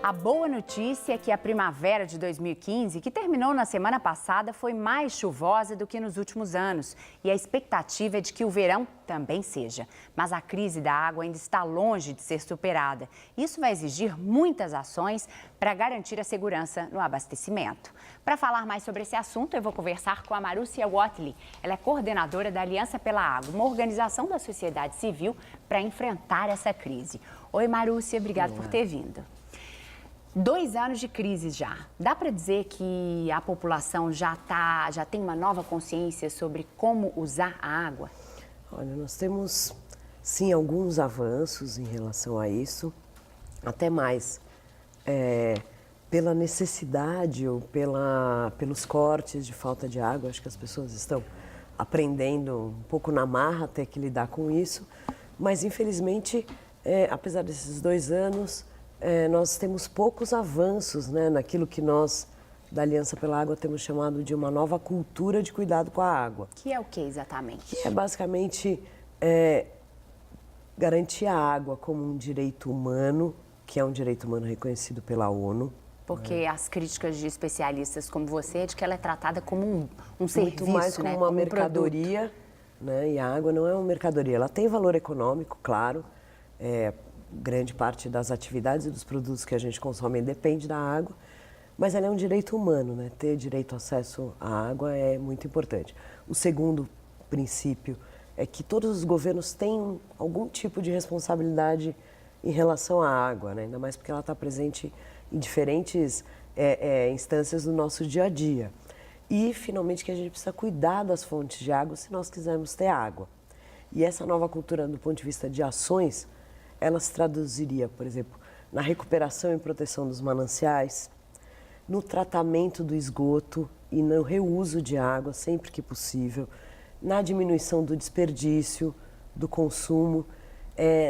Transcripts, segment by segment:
A boa notícia é que a primavera de 2015, que terminou na semana passada, foi mais chuvosa do que nos últimos anos. E a expectativa é de que o verão também seja. Mas a crise da água ainda está longe de ser superada. Isso vai exigir muitas ações para garantir a segurança no abastecimento. Para falar mais sobre esse assunto, eu vou conversar com a Marúcia Watley. Ela é coordenadora da Aliança pela Água, uma organização da sociedade civil para enfrentar essa crise. Oi, Marúcia, obrigada por ter vindo. 2 anos de crise já. Dá para dizer que a população já tem uma nova consciência sobre como usar a água? Olha, nós temos sim alguns avanços em relação a isso, até mais pela necessidade ou pelos cortes de falta de água. Acho que as pessoas estão aprendendo um pouco na marra até que lidar com isso, mas infelizmente, apesar desses 2 anos, nós temos poucos avanços, né, naquilo que nós, da Aliança pela Água, temos chamado de uma nova cultura de cuidado com a água. Que é o que exatamente? Que é basicamente garantir a água como um direito humano, que é um direito humano reconhecido pela ONU. Porque as críticas de especialistas como você é de que ela é tratada como um serviço, muito mais como né? uma mercadoria, né? E a água não é uma mercadoria. Ela tem valor econômico, claro. Grande parte das atividades e dos produtos que a gente consome depende da água, mas ela é um direito humano, né? Ter direito ao acesso à água é muito importante. O segundo princípio é que todos os governos têm algum tipo de responsabilidade em relação à água, né? Ainda mais porque ela está presente em diferentes instâncias do nosso dia a dia. E, finalmente, que a gente precisa cuidar das fontes de água se nós quisermos ter água. E essa nova cultura, do ponto de vista de ações, ela se traduziria, por exemplo, na recuperação e proteção dos mananciais, no tratamento do esgoto e no reuso de água sempre que possível, na diminuição do desperdício, do consumo,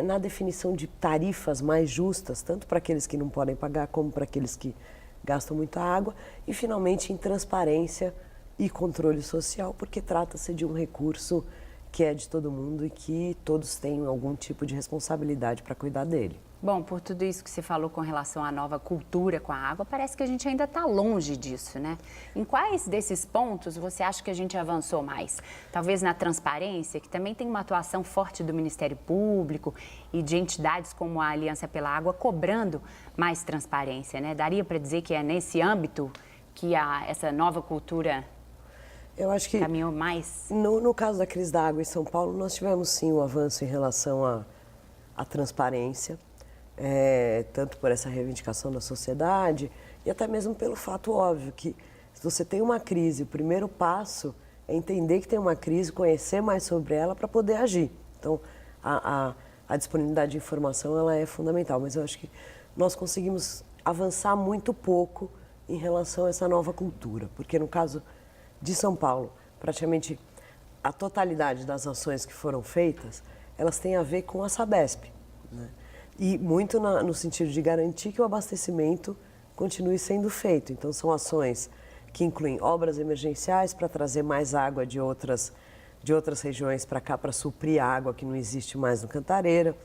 na definição de tarifas mais justas, tanto para aqueles que não podem pagar como para aqueles que gastam muita água, e finalmente em transparência e controle social, porque trata-se de um recurso que é de todo mundo e que todos têm algum tipo de responsabilidade para cuidar dele. Bom, por tudo isso que você falou com relação à nova cultura com a água, parece que a gente ainda está longe disso, né? Em quais desses pontos você acha que a gente avançou mais? Talvez na transparência, que também tem uma atuação forte do Ministério Público e de entidades como a Aliança pela Água cobrando mais transparência, né? Daria para dizer que é nesse âmbito que essa nova cultura eu acho que caminhou mais? No caso da crise da água em São Paulo, nós tivemos sim um avanço em relação à transparência, tanto por essa reivindicação da sociedade e até mesmo pelo fato óbvio que se você tem uma crise, o primeiro passo é entender que tem uma crise, conhecer mais sobre ela para poder agir. Então, a disponibilidade de informação ela é fundamental, mas eu acho que nós conseguimos avançar muito pouco em relação a essa nova cultura, porque no caso de São Paulo, praticamente a totalidade das ações que foram feitas, elas têm a ver com a Sabesp, né? E muito no sentido de garantir que o abastecimento continue sendo feito. Então, são ações que incluem obras emergenciais para trazer mais água de outras regiões para cá, para suprir a água que não existe mais no Cantareira,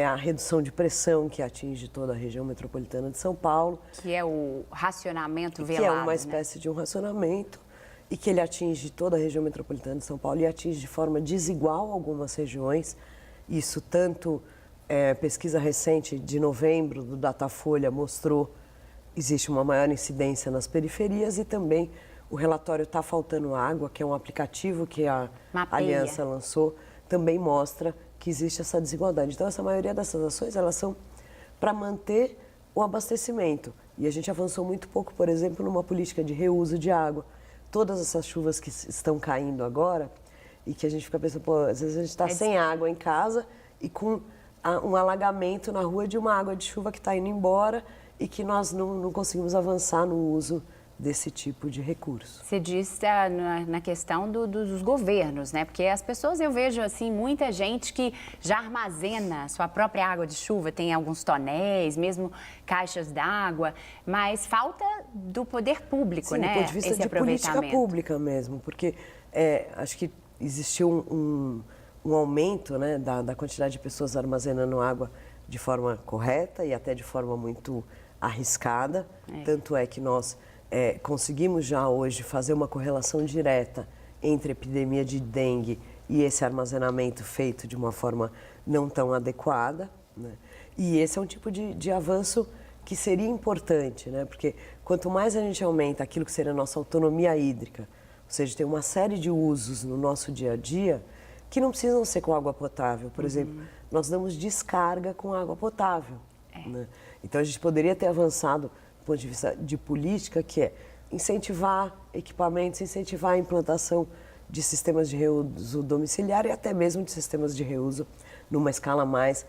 a redução de pressão que atinge toda a região metropolitana de São Paulo. Que é o racionamento velado, que é uma espécie de um racionamento, e que ele atinge toda a região metropolitana de São Paulo e atinge de forma desigual algumas regiões. Isso tanto, pesquisa recente de novembro do Datafolha mostrou, existe uma maior incidência nas periferias e também o relatório Tá Faltando Água, que é um aplicativo que a Aliança lançou, também mostra que existe essa desigualdade. Então, essa maioria dessas ações, elas são para manter o abastecimento. E a gente avançou muito pouco, por exemplo, numa política de reuso de água. Todas essas chuvas que estão caindo agora e que a gente fica pensando, pô, às vezes a gente está sem água em casa e com um alagamento na rua de uma água de chuva que está indo embora e que nós não conseguimos avançar no uso desse tipo de recurso. Você disse na questão dos governos, né? Porque as pessoas, eu vejo assim, muita gente que já armazena sua própria água de chuva, tem alguns tonéis, mesmo caixas d'água, mas falta do poder público, sim, né? Do ponto de vista esse de política pública mesmo, porque acho que existiu um aumento, né, da quantidade de pessoas armazenando água de forma correta e até de forma muito arriscada, tanto é que nós conseguimos já hoje fazer uma correlação direta entre epidemia de dengue e esse armazenamento feito de uma forma não tão adequada, né? E esse é um tipo de avanço que seria importante, né? Porque quanto mais a gente aumenta aquilo que seria a nossa autonomia hídrica, ou seja, tem uma série de usos no nosso dia a dia que não precisam ser com água potável. Por exemplo, nós damos descarga com água potável, né? Então a gente poderia ter avançado do ponto de vista de política, que é incentivar equipamentos, incentivar a implantação de sistemas de reuso domiciliar e até mesmo de sistemas de reuso numa escala mais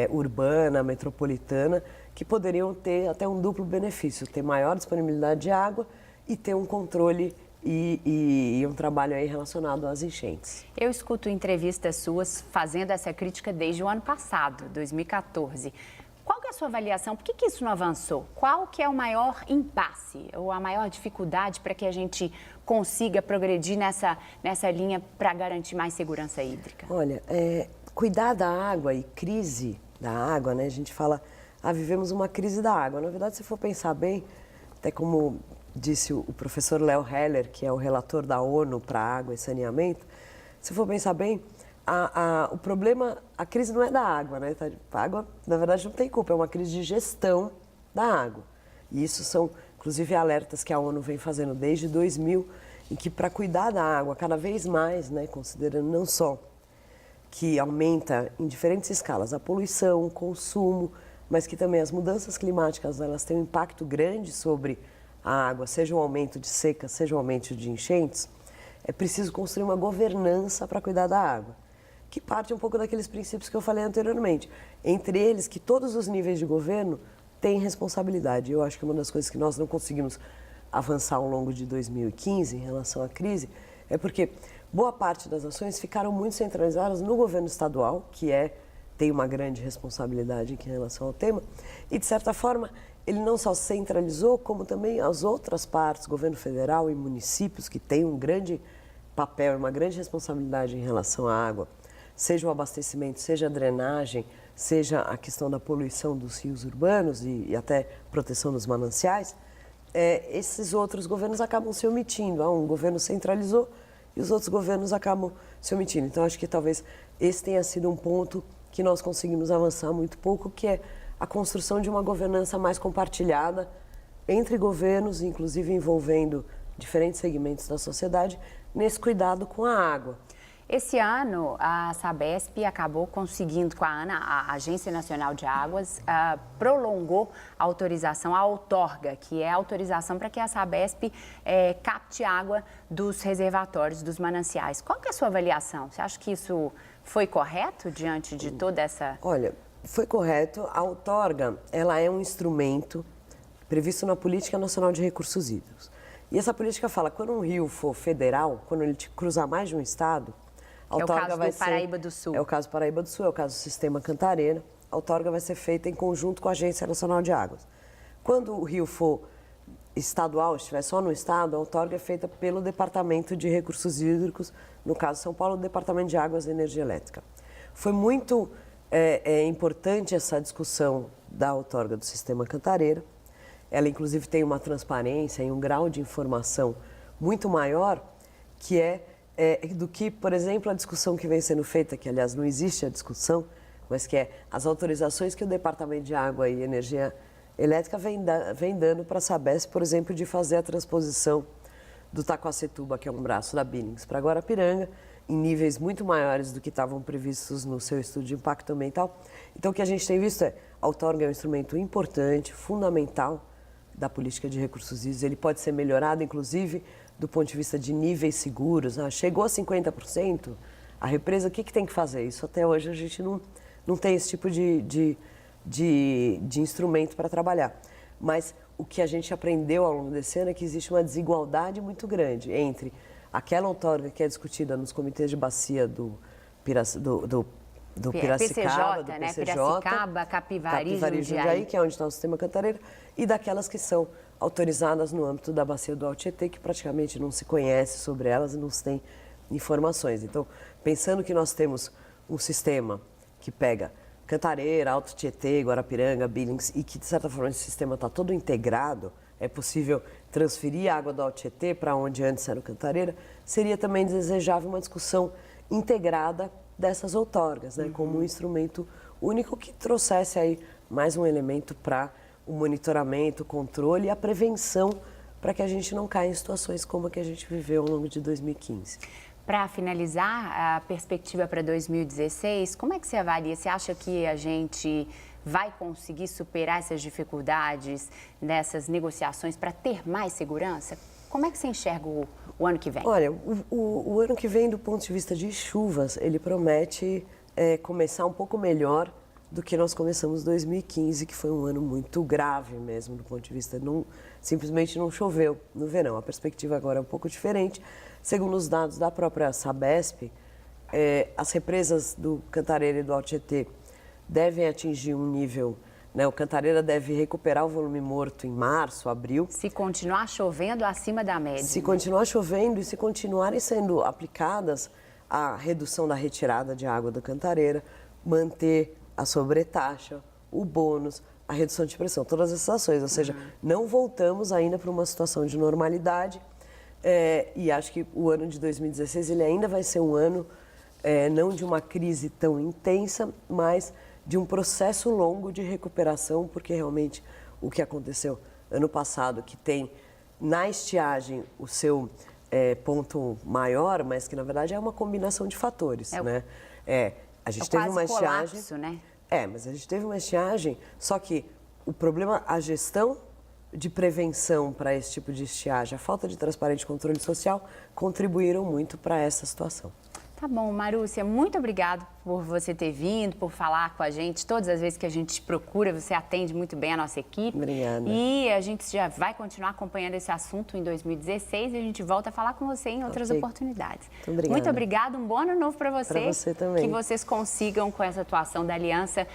urbana, metropolitana, que poderiam ter até um duplo benefício, ter maior disponibilidade de água e ter um controle e um trabalho aí relacionado às enchentes. Eu escuto entrevistas suas fazendo essa crítica desde o ano passado, 2014. Qual que é a sua avaliação? Por que isso não avançou? Qual que é o maior impasse ou a maior dificuldade para que a gente consiga progredir nessa linha para garantir mais segurança hídrica? Olha, cuidar da água e crise da água, né? A gente fala, vivemos uma crise da água. Na verdade, se for pensar bem, até como disse o professor Léo Heller, que é o relator da ONU para água e saneamento, se for pensar bem, o problema, a crise não é da água, né? A água, na verdade, não tem culpa, é uma crise de gestão da água. E isso são, inclusive, alertas que a ONU vem fazendo desde 2000, em que para cuidar da água cada vez mais, né, considerando não só que aumenta em diferentes escalas a poluição, o consumo, mas que também as mudanças climáticas, elas têm um impacto grande sobre a água, seja um aumento de seca, seja um aumento de enchentes, é preciso construir uma governança para cuidar da água, que parte um pouco daqueles princípios que eu falei anteriormente. Entre eles, que todos os níveis de governo têm responsabilidade. Eu acho que uma das coisas que nós não conseguimos avançar ao longo de 2015 em relação à crise é porque boa parte das ações ficaram muito centralizadas no governo estadual, que tem uma grande responsabilidade em relação ao tema, e de certa forma ele não só centralizou, como também as outras partes, governo federal e municípios, que têm um grande papel, uma grande responsabilidade em relação à água, seja o abastecimento, seja a drenagem, seja a questão da poluição dos rios urbanos e até proteção dos mananciais, esses outros governos acabam se omitindo. Um governo centralizou e os outros governos acabam se omitindo. Então, acho que talvez esse tenha sido um ponto que nós conseguimos avançar muito pouco, que é a construção de uma governança mais compartilhada entre governos, inclusive envolvendo diferentes segmentos da sociedade, nesse cuidado com a água. Esse ano, a Sabesp acabou conseguindo, com a ANA, a Agência Nacional de Águas, prolongou a autorização, a outorga, que é a autorização para que a Sabesp capte água dos reservatórios, dos mananciais. Qual que é a sua avaliação? Você acha que isso foi correto diante de toda essa... Olha, foi correto. A outorga, ela é um instrumento previsto na Política Nacional de Recursos Hídricos. E essa política fala, quando um rio for federal, quando ele cruzar mais de um estado, a outorga vai ser... É o caso do Paraíba do Sul. É o caso do Paraíba do Sul, é o caso do Sistema Cantareira. A outorga vai ser feita em conjunto com a Agência Nacional de Águas. Quando o rio for estadual, estiver só no estado, a outorga é feita pelo Departamento de Recursos Hídricos, no caso de São Paulo, o Departamento de Águas e Energia Elétrica. Foi muito importante essa discussão da outorga do Sistema Cantareira. Ela, inclusive, tem uma transparência e um grau de informação muito maior, que do que, por exemplo, a discussão que vem sendo feita, que, aliás, não existe a discussão, mas que é as autorizações que o Departamento de Água e Energia Elétrica vem dando para a Sabesp, por exemplo, de fazer a transposição do Taquacetuba, que é um braço da Billings, para Guarapiranga, em níveis muito maiores do que estavam previstos no seu estudo de impacto ambiental. Então, o que a gente tem visto a outorga é um instrumento importante, fundamental da política de recursos hídricos. Ele pode ser melhorado, inclusive, do ponto de vista de níveis seguros. Chegou a 50%, a represa, o que tem que fazer? Isso até hoje a gente não tem esse tipo de instrumento para trabalhar. Mas o que a gente aprendeu ao longo desse ano é que existe uma desigualdade muito grande entre aquela outorga que é discutida nos comitês de bacia do Piracicaba, do PCJ, Piracicaba, Capivari e Jundiaí, que é onde está o Sistema Cantareira, e daquelas que são autorizadas no âmbito da bacia do Alto Tietê, que praticamente não se conhece sobre elas e não se tem informações. Então, pensando que nós temos um sistema que pega Cantareira, Alto Tietê, Guarapiranga, Billings, e que, de certa forma, esse sistema está todo integrado, é possível transferir a água do Alto Tietê para onde antes era o Cantareira, seria também desejável uma discussão integrada dessas outorgas, né, como um instrumento único que trouxesse aí mais um elemento para o monitoramento, o controle e a prevenção para que a gente não caia em situações como a que a gente viveu ao longo de 2015. Para finalizar, a perspectiva para 2016, como é que você avalia? Você acha que a gente vai conseguir superar essas dificuldades nessas negociações para ter mais segurança? Como é que você enxerga o ano que vem? Olha, o ano que vem, do ponto de vista de chuvas, ele promete começar um pouco melhor do que nós começamos 2015, que foi um ano muito grave mesmo, do ponto de vista, simplesmente não choveu no verão. A perspectiva agora é um pouco diferente. Segundo os dados da própria Sabesp, as represas do Cantareira e do Alto Tietê devem atingir um nível, né, o Cantareira deve recuperar o volume morto em março, abril. Se continuar chovendo acima da média. Se continuar chovendo e se continuarem sendo aplicadas a redução da retirada de água do Cantareira, manter a sobretaxa, o bônus, a redução de pressão, todas essas ações. Ou seja, não voltamos ainda para uma situação de normalidade. E acho que o ano de 2016 ele ainda vai ser um ano não de uma crise tão intensa, mas de um processo longo de recuperação, porque realmente o que aconteceu ano passado, que tem na estiagem o seu ponto maior, mas que na verdade é uma combinação de fatores, né? A gente teve uma estiagem, colapso, né? Mas a gente teve uma estiagem, só que o problema, a gestão de prevenção para esse tipo de estiagem, a falta de transparente controle social, contribuíram muito para essa situação. Tá bom, Marúcia, muito obrigado por você ter vindo, por falar com a gente. Todas as vezes que a gente te procura, você atende muito bem a nossa equipe. Obrigada. E a gente já vai continuar acompanhando esse assunto em 2016 e a gente volta a falar com você em outras oportunidades. Muito obrigada, um bom ano novo para você. Para você também. Que vocês consigam, com essa atuação da Aliança,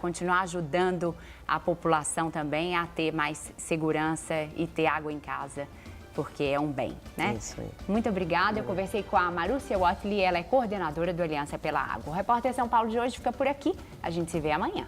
continuar ajudando a população também a ter mais segurança e ter água em casa, porque é um bem, né? Isso aí. Muito obrigada. Eu conversei com a Marúcia Watley, ela é coordenadora do Aliança pela Água. O Repórter São Paulo de hoje fica por aqui. A gente se vê amanhã.